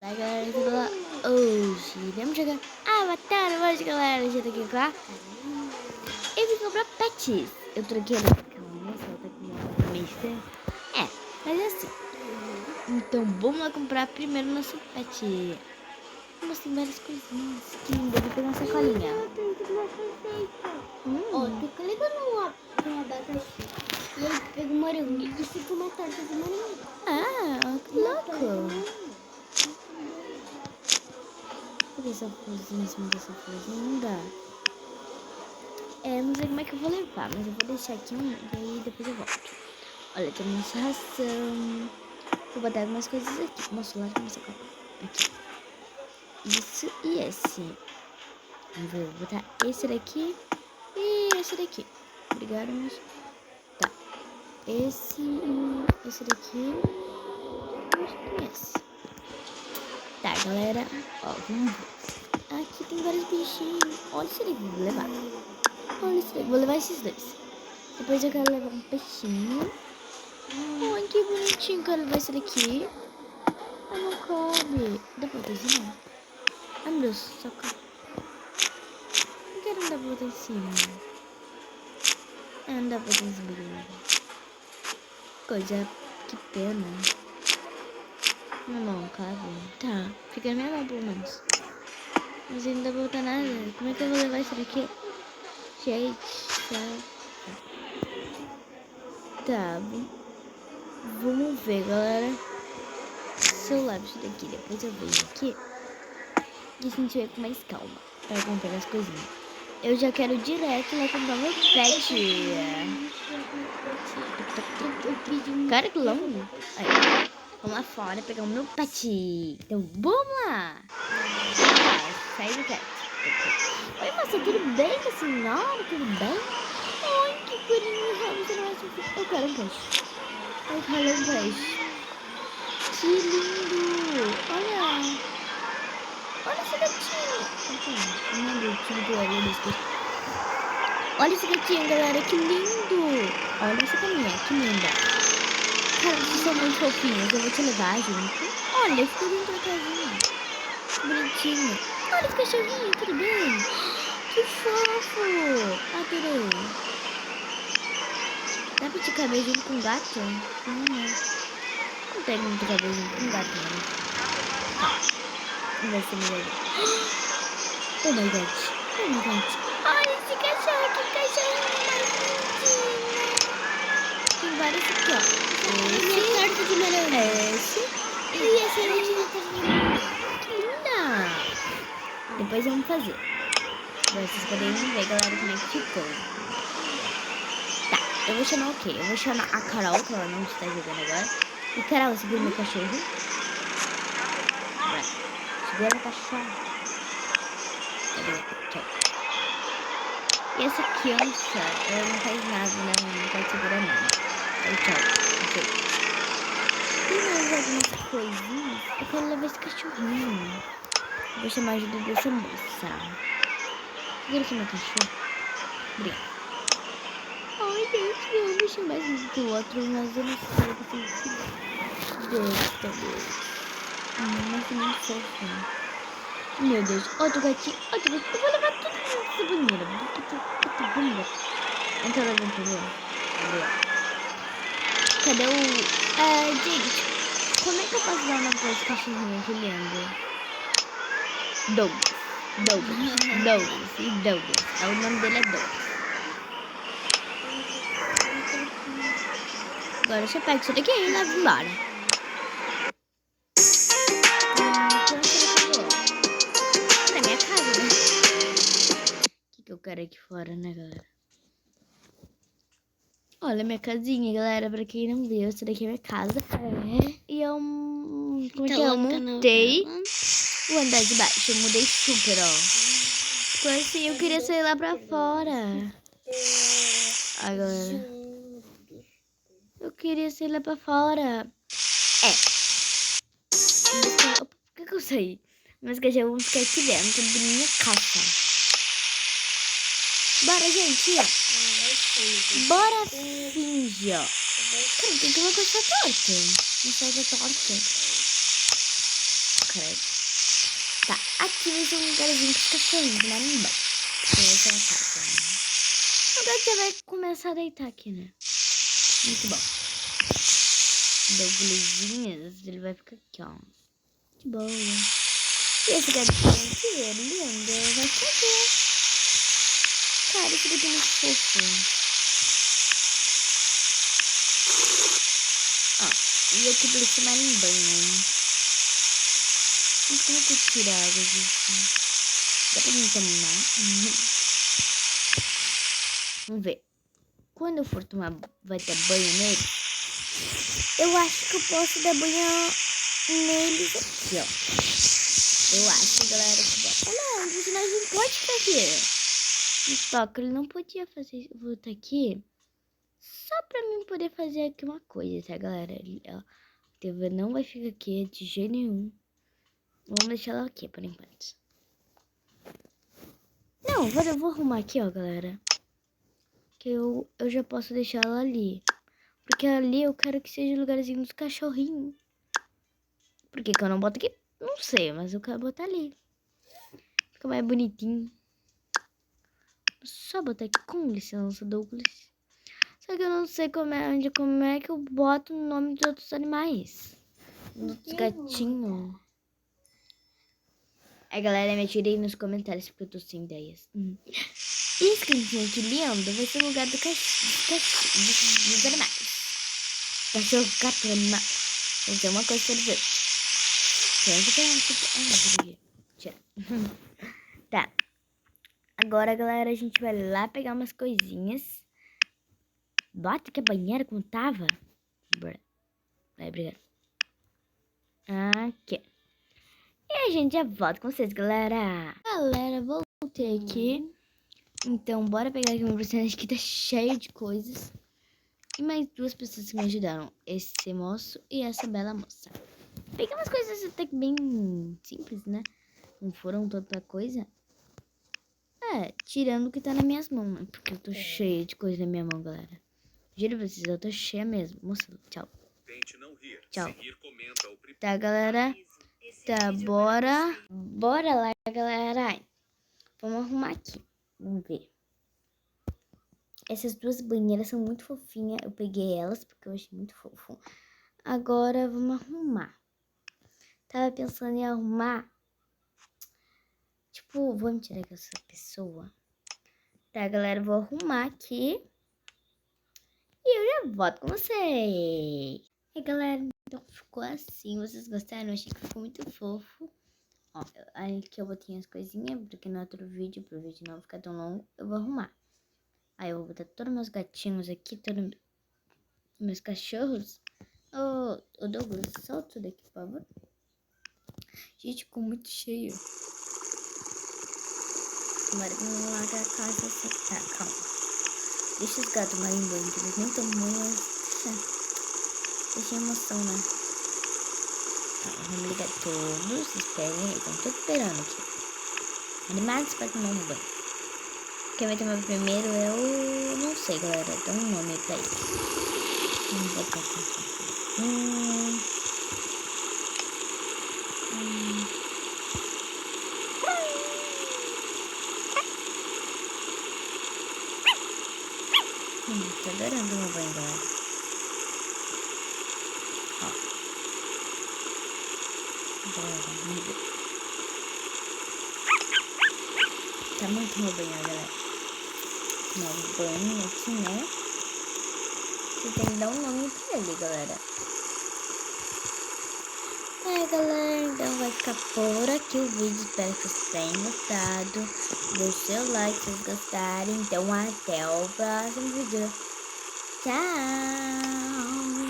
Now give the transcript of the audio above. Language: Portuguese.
Fala galera, tudo lá? Hoje vamos jogar Avatar hoje, galera. Já tô aqui com a eu vim comprar pets. Eu troquei ela. Calma, só tá com uma meio estranha. Mas é assim. Então vamos lá comprar primeiro nosso pet. Vamos tem várias coisinhas. Que lindo, eu vou pegar uma sacolinha. Tem que uma receita. Ó, tu clica no abacaxi e aí pega o morango e fica uma torta de morango. Ah, que louco. Cadê essa florzinha em cima dessa florzinha? Não dá. Não sei como é que eu vou levar, mas eu vou deixar aqui e aí depois eu volto. Olha, tem essa ração. Vou botar algumas coisas aqui. Nossa, lá tem essa copa. Aqui. Isso e esse. Vou botar esse daqui e esse daqui. Obrigada, moço. Tá. Esse e esse daqui. E esse. Tá, galera. Ó, vamos ver. Aqui tem vários bichinhos. Olha esse daqui, vou levar. Olha esse daqui, vou levar esses dois. Depois eu quero levar um peixinho. Ai, que bonitinho, quero levar esse daqui. Ah, não cabe. Dá pra botar em cima? Ai, meu Deus, só cabe. Não quero dar pra botar em cima. Não dá pra botar em cima. Coisa, que pena. Não cabe. Tá, fica na minha mão, pelo menos. Mas ainda não dá pra botar nada. Como é que eu vou levar isso daqui? Gente, tá. Vamos ver, galera. Celular isso daqui. Depois eu vejo aqui. E a gente vai com mais calma para comprar as coisinhas. Eu já quero direto lá comprar meu pet. Cara, que longo. Aí, vamos lá fora pegar o meu pet. Então vamos lá. Sai do pet. Oi, moça, tudo bem com a senhora? Tudo bem? Ai, que carinho. Eu quero um peixe. Eu quero um peixe. Que lindo. Olha. Olha esse gatinho. Olha esse gatinho, galera. Que lindo. Olha essa caminha. Que linda. Cara, vocês são muito fofinhos. Eu vou te levar junto. Olha, ficou dentro da casinha. Bonitinho. Olha esse cachorrinho. Tudo bem? Que fofo. Adorei. Dá pra te caber junto com o gato? Não tem muito cabelo junto com o gato, né? Tá. Vai ser melhor. Oh my god. Oh my god. Olha esse cachorro. Que cachorrinho mais bonitinho. Tem vários aqui, ó. Esse. Torta de morango. Esse. E esse é de torta de morango. Que linda. Depois vamos fazer. Pra vocês poderem ver, galera, como é que ficou. Tá. Eu vou chamar o quê? Eu vou chamar a Carol, que ela não está jogando agora. E Carol, segura meu cachorro. Vai. Segura o cachorro. Tchau. E essa criança, ela não faz nada, né? Não pode segurar nada. Aí, tchau. Tem mais algumas coisinhas? Eu quero levar esse cachorrinho. Vou chamar a ajuda dessa moça. Segura aqui meu cachorro. Obrigada. Ai, gente, eu vou chamar mais do outro, mas eu não sei o que tem Deus. Mas é muito fofo. Meu Deus, outro gatinho. Eu vou levar tudo nessa banheira. Vamos. Então lá dentro, cadê o... gente, como é que eu posso dar uma coisa esse cachorrinho que lindo? Douglas. O nome dele é Douglas. Agora deixa eu pegar isso daqui e levo embora. Eu quero aqui fora, né, galera? Olha minha casinha, galera. Pra quem não viu, essa daqui é minha casa. E eu... Como é que eu montei o andar de baixo. Eu mudei super, ó. Ficou assim, eu queria sair lá pra fora. Ai, galera. Eu queria sair lá pra fora. Por que eu saí? Mas que já vão ficar aqui dentro da minha casa. Bora, gente. Bora fingir, ó. Cara, tem que uma coisa torta. Não sai da torta. credo. Tá, aqui vai ser um lugarzinho pros cachorrinhos tomarem banho. Essa é a casa, né? Agora você vai começar a deitar aqui, né? Muito bom. Douglasinhas, ele vai ficar aqui, ó. Que boa. E esse gatinho aqui é lindo. Vai fazer. Cara, esse gatinho é muito fofo. Ó, e aqui pra eles tomarem banho. Mas como é que eu tiro a água disso? Dá pra mim tomar? Vamos ver. Quando eu for tomar, vai ter banho nele. Eu acho que eu posso dar banho neles aqui, ó. Eu acho, galera, que bota. Não, o personagem não pode ficar aqui. Me toca, ele não podia fazer isso. Vou botar aqui. Só pra mim poder fazer aqui uma coisa, tá, galera? Ó, a TV não vai ficar aqui de jeito nenhum. Vamos deixar ela aqui, por enquanto. Não, eu vou arrumar aqui, ó, galera. Que eu já posso deixar ela ali. Porque ali eu quero que seja o lugarzinho dos cachorrinhos. Por que eu não boto aqui? Não sei, mas eu quero botar ali. Fica mais bonitinho. Só botar aqui com licença, Douglas. Só que eu não sei como é que eu boto o nome dos outros animais. Dos outros gatinhos. Aí, galera, me atirei nos comentários porque eu tô sem ideias. E esse cantinho aqui lindo vai ser o lugar dos animais. Cachorro, gato, animal. Tem que ter uma coisa pra dizer. Tira. Tá. Agora, galera, a gente vai lá pegar umas coisinhas. Bota que a banheira como tava. Vai, obrigado. Aqui. E a gente já volta com vocês, galera. Galera, voltei aqui. Então, bora pegar aqui meu personagem que tá cheio de coisas. E mais duas pessoas que me ajudaram. Esse moço e essa bela moça. Peguei umas coisas até que bem simples, né? Não foram tanta coisa. Tirando o que tá nas minhas mãos, né? Porque eu tô cheia de coisa na minha mão, galera. Juro pra vocês, eu tô cheia mesmo. Moça, tchau. Tchau. Tá, galera? Tá, bora. Bora lá, galera. Vamos arrumar aqui. Vamos ver. Essas duas banheiras são muito fofinhas. Eu peguei elas porque eu achei muito fofo. Agora, vamos arrumar. Tava pensando em arrumar. Tipo, vamos tirar com essa pessoa. Tá, galera? Vou arrumar aqui. E eu já volto com vocês. E galera, então ficou assim. Vocês gostaram? Eu achei que ficou muito fofo. Ó, aí que eu botei as coisinhas, porque no outro vídeo, pro vídeo não ficar tão longo, eu vou arrumar. Aí eu vou botar todos meus gatinhos aqui, todos meus cachorros. Ô Douglas, solta tudo aqui, por favor. Gente, ficou muito cheio. Agora vamos lá pra casa assim. Tá, calma. Deixa os gatos mais em banho, que eles nem tomam banho. Deixa emoção, né? Tá, vamos ligar todos. Esperem aí, estão todos esperando aqui. Animados para tomar um banho. Quem vai tomar primeiro é o... Não sei, galera. Dá um nome aí pra ele. Vamos botar aqui. Tô adorando o meu banho, galera. Ó. Vamos ver. Tá muito meu banho, galera. Tomar banho aqui, né? Você tem que dar um nome pra ele, galera. Galera, então vai ficar por aqui o vídeo. Espero que vocês tenham gostado. Deixe seu like se vocês gostarem. Então até o próximo vídeo. Tchau!